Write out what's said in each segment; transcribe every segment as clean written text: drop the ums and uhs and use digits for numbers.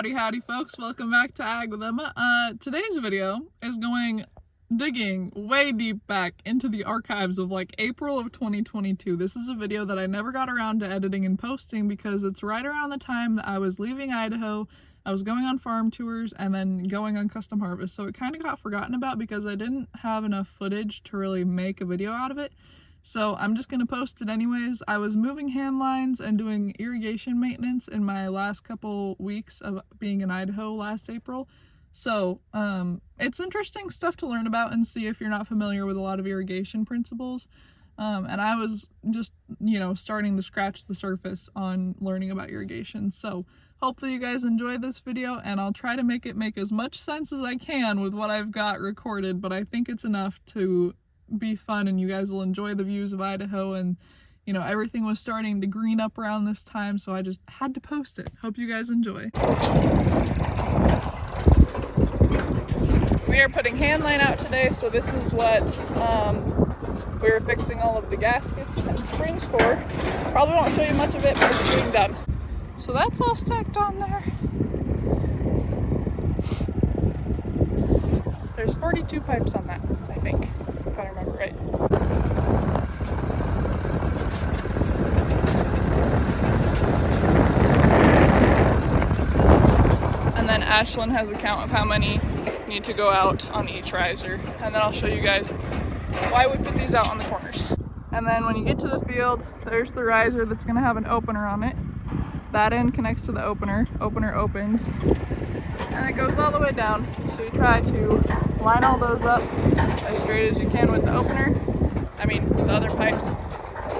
Howdy folks, welcome back to Ag with Emma. Today's video is digging way deep back into the archives of like April of 2022. This is a video that I never got around to editing and posting because it's right around the time that I was leaving Idaho. I was going on farm tours and then going on custom harvest, so it kind of got forgotten about because I didn't have enough footage to really make a video out of it. So I'm just gonna post it anyways. I was moving hand lines and doing irrigation maintenance in my last couple weeks of being in Idaho last April. So it's interesting stuff to learn about and see if you're not familiar with a lot of irrigation principles. And I was just, starting to scratch the surface on learning about irrigation. So hopefully you guys enjoy this video, and I'll try to make it make as much sense as I can with what I've got recorded, but I think it's enough to be fun and you guys will enjoy the views of Idaho. And everything was starting to green up around this time, so I just had to post it. Hope you guys enjoy. We are putting hand line out today, so this is what we were fixing all of the gaskets and springs for. Probably won't show you much of it, but it's being done. So that's all stacked on there. There's 42 pipes on that, I think, if I remember right. And then Ashlyn has a count of how many need to go out on each riser. And then I'll show you guys why we put these out on the corners. And then when you get to the field, there's the riser that's gonna have an opener on it. That end connects to the opener opens, and it goes all the way down. So you try to line all those up as straight as you can with the opener, with the other pipes,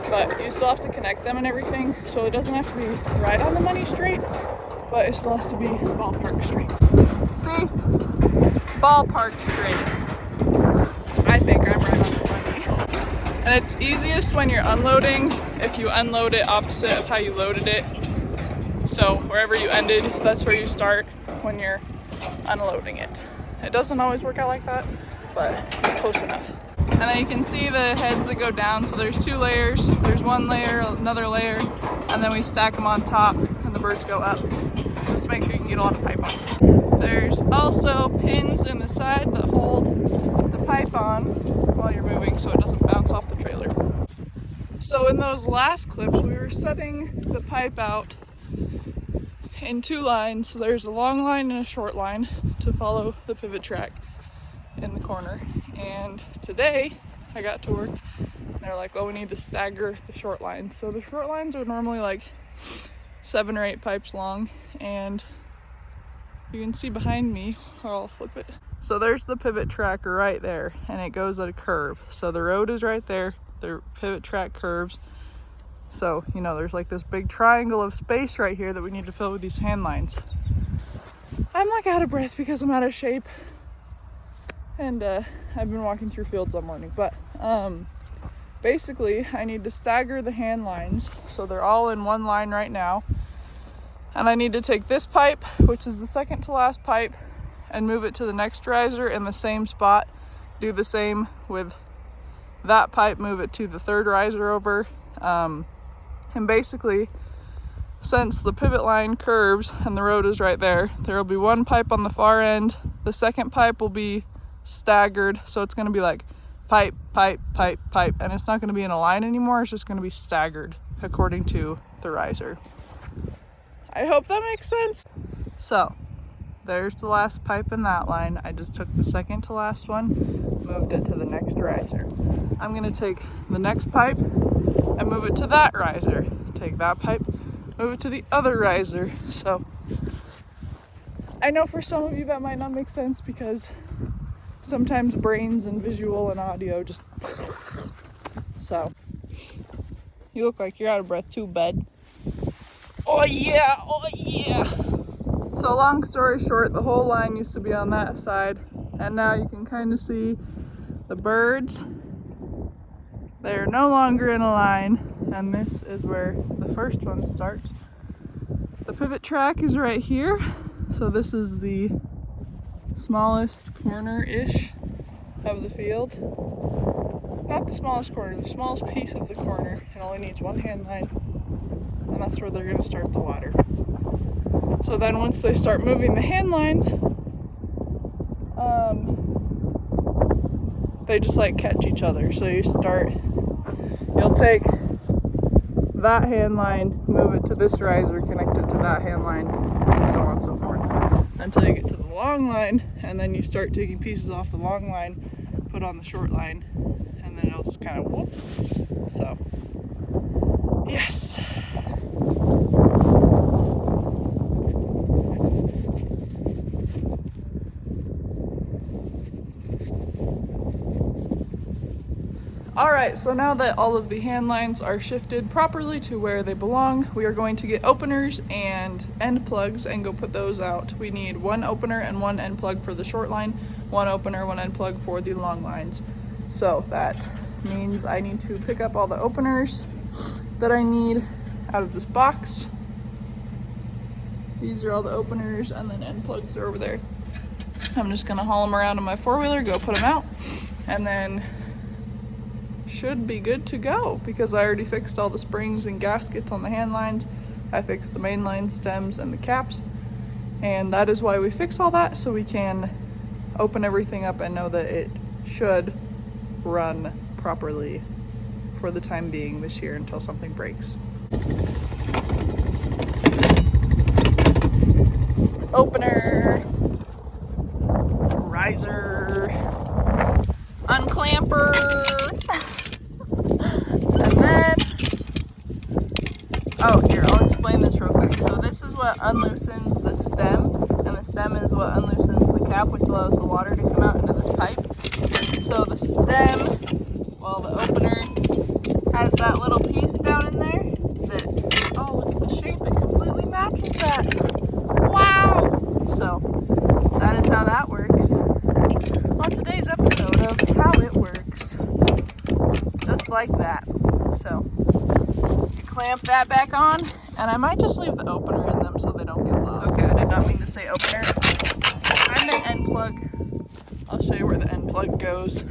but you still have to connect them and everything, so it doesn't have to be right on the money straight, but it still has to be ballpark straight. See? Ballpark straight. I think I'm right on the money. And it's easiest when you're unloading, if you unload it opposite of how you loaded it. So wherever you ended, that's where you start when you're unloading it. It doesn't always work out like that, but it's close enough. And then you can see the heads that go down. So there's two layers. There's one layer, another layer, and then we stack them on top and the birds go up. Just to make sure you can get a lot of pipe on. There's also pins in the side that hold the pipe on while you're moving so it doesn't bounce off the trailer. So in those last clips, we were setting the pipe out in two lines. So there's a long line and a short line to follow the pivot track in the corner. And today I got to work and they're like, well, we need to stagger the short lines. So the short lines are normally like 7 or 8 pipes long, and you can see behind me, or I'll flip it. So there's the pivot track right there, and it goes at a curve. So the road is right there, the pivot track curves. So, there's like this big triangle of space right here that we need to fill with these hand lines. I'm like out of breath because I'm out of shape. And I've been walking through fields all morning. But basically, I need to stagger the hand lines. So they're all in one line right now. And I need to take this pipe, which is the second to last pipe, and move it to the next riser in the same spot. Do the same with that pipe, move it to the third riser over. And basically, since the pivot line curves and the road is right there, there will be one pipe on the far end. The second pipe will be staggered, so it's going to be like pipe, pipe, pipe, pipe, and it's not going to be in a line anymore. It's just going to be staggered according to the riser. I hope that makes sense. So there's the last pipe in that line. I just took the second to last one, moved it to the next riser. I'm going to take the next pipe and move it to that riser. Take that pipe, move it to the other riser. So I know for some of you that might not make sense because sometimes brains and visual and audio just so. You look like you're out of breath too, bud. Oh yeah, oh yeah. So long story short, the whole line used to be on that side, and now you can kind of see the birds. They're no longer in a line, and this is where the first one starts. The pivot track is right here, so this is the smallest corner-ish of the field. Not the smallest corner, the smallest piece of the corner. It only needs one hand line, and that's where they're going to start the water. So then once they start moving the hand lines, they just like catch each other. So you'll take that hand line, move it to this riser, connect it to that hand line, and so on and so forth, until you get to the long line, and then you start taking pieces off the long line, put on the short line, and then it'll just kind of whoop. So, yes. Alright, so now that all of the hand lines are shifted properly to where they belong, we are going to get openers and end plugs and go put those out. We need one opener and one end plug for the short line, one opener, one end plug for the long lines. So that means I need to pick up all the openers that I need out of this box. These are all the openers, and then end plugs are over there. I'm just gonna haul them around in my four-wheeler, go put them out, and then should be good to go, because I already fixed all the springs and gaskets on the hand lines. I fixed the main line stems and the caps, and that is why we fix all that, so we can open everything up and know that it should run properly for the time being this year until something breaks. Opener, riser, unclamper, and then, oh, here, I'll explain this real quick. So this is what unloosens the stem, and the stem is what unloosens the cap, which allows the water to come out into this pipe. So the stem, well, the opener has that little piece down in there that, oh, look at the shape, it completely matches that. Wow! So that is how that works on today's episode of how it works. Just like that. So clamp that back on, and I might just leave the opener in them so they don't get lost. Okay, I did not mean to say opener. I meant end plug. I'll show you where the end plug goes.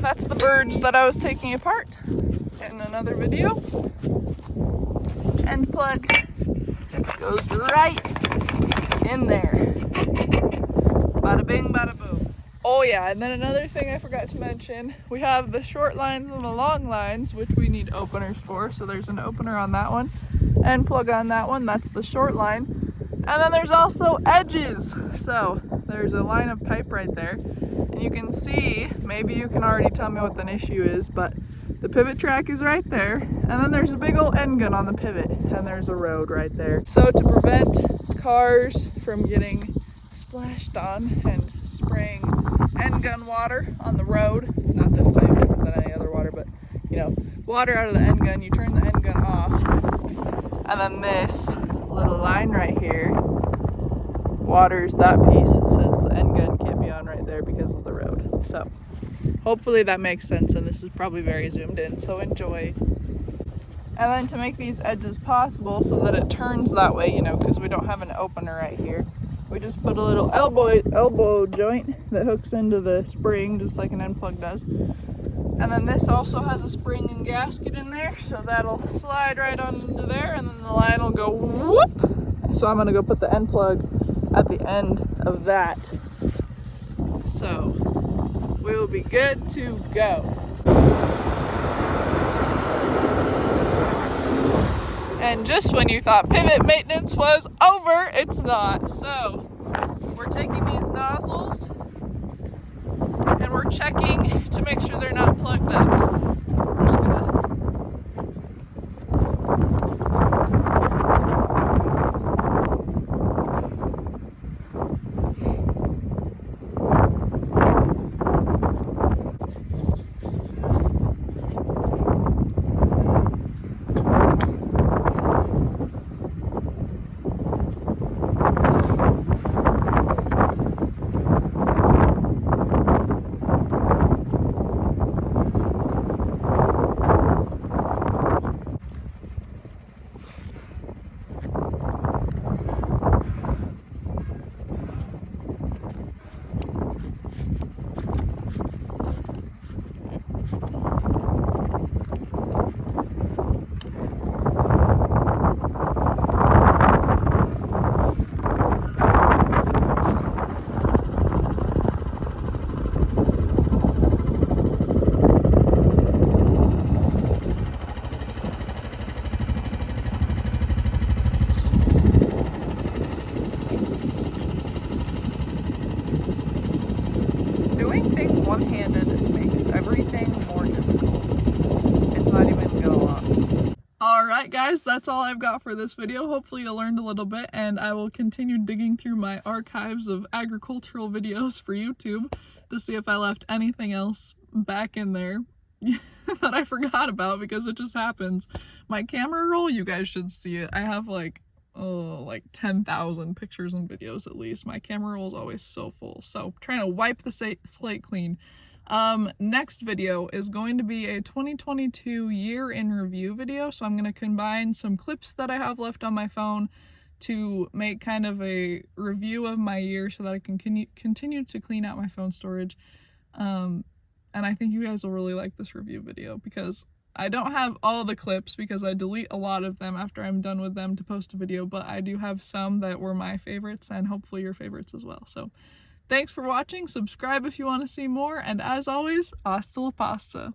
That's the birds that I was taking apart in another video. End plug goes right in there. Bada bing, bada boom. Oh yeah, and then another thing I forgot to mention, we have the short lines and the long lines, which we need openers for. So there's an opener on that one, end plug on that one, that's the short line. And then there's also edges. So there's a line of pipe right there. And you can see, maybe you can already tell me what the issue is, but the pivot track is right there. And then there's a big old end gun on the pivot, and there's a road right there. So to prevent cars from getting splashed on and spraying end gun water on the road, not that it's any different than any other water, but you know, water out of the end gun, you turn the end gun off, and then this little line right here waters that piece, since the end gun can't be on right there because of the road. So hopefully that makes sense, and this is probably very zoomed in, so enjoy. And then to make these edges possible so that it turns that way, you know, because we don't have an opener right here, we just put a little elbow joint that hooks into the spring just like an end plug does. And then this also has a spring and gasket in there, so that'll slide right on into there, and then the line will go whoop. So I'm gonna go put the end plug at the end of that. So we will be good to go. And just when you thought pivot maintenance was over, it's not. So we're taking these nozzles and we're checking to make sure they're not plugged up. We're just gonna one-handed, it makes everything more difficult. It's not even gonna lie. Alright guys, that's all I've got for this video. Hopefully you learned a little bit, and I will continue digging through my archives of agricultural videos for YouTube to see if I left anything else back in there that I forgot about, because it just happens. My camera roll, you guys should see it. I have like 10,000 pictures and videos at least. My camera roll is always so full. So trying to wipe the slate clean. Next video is going to be a 2022 year in review video. So I'm going to combine some clips that I have left on my phone to make kind of a review of my year so that I can continue to clean out my phone storage. And I think you guys will really like this review video, because I don't have all the clips because I delete a lot of them after I'm done with them to post a video, but I do have some that were my favorites and hopefully your favorites as well. So thanks for watching, subscribe if you want to see more, and as always, hasta la pasta.